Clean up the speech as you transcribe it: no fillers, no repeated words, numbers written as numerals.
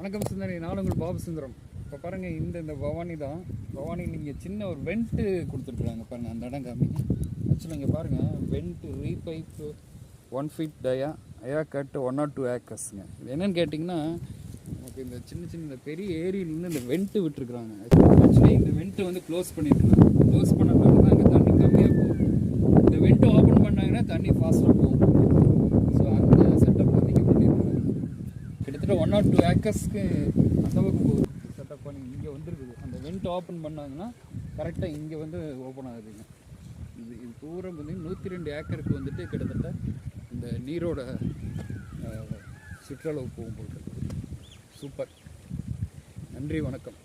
வணக்கம் சுந்தரி, நான் உங்கள் பாபு சுந்தரம். இப்போ பாருங்கள், இந்த பவானி தான். பவானி நீங்கள் சின்ன ஒரு வெண்ட்டு கொடுத்துருக்குறாங்க பாருங்கள், அந்த இடம் காமிங்க. ஆக்சுவலாக இங்கே பாருங்கள், வெண்ட்டு ரீபைப்பு 1 feet டயா கட் 1 or 2 acresங்க. இது என்னென்னு கேட்டிங்கன்னா, நமக்கு இந்த சின்ன இந்த பெரிய ஏரியிலேருந்து இந்த வெண்ட்டு விட்டுருக்குறாங்க. ஆக்சுவலி இந்த வெண்ட்டு வந்து க்ளோஸ் பண்ணியிருக்காங்க. க்ளோஸ் பண்ணனால தான் அங்கே தண்ணி கம்மியாக போகும். இந்த வெண்ட்டு ஓப்பன் பண்ணாங்கன்னா தண்ணி ஃபாஸ்ட்டாக போகும். ஸோ அந்த செட்டப் வந்து இங்கே பண்ணியிருக்காங்க. கிட்டத்தட்ட 1 or 2 acresக்கு அந்தளவுக்கு போகுது செட்டப் பண்ணி இங்கே வந்துருக்குது. அந்த வெண்ட் ஓப்பன் பண்ணாங்கன்னா கரெக்டாக இங்கே வந்து ஓப்பன் ஆகுதுங்க. இது தூரம் வந்து 102 ஏக்கருக்கு வந்துட்டு கிட்டத்தட்ட இந்த நீரோட சுற்றளவு போகும் போது. சூப்பர். நன்றி, வணக்கம்.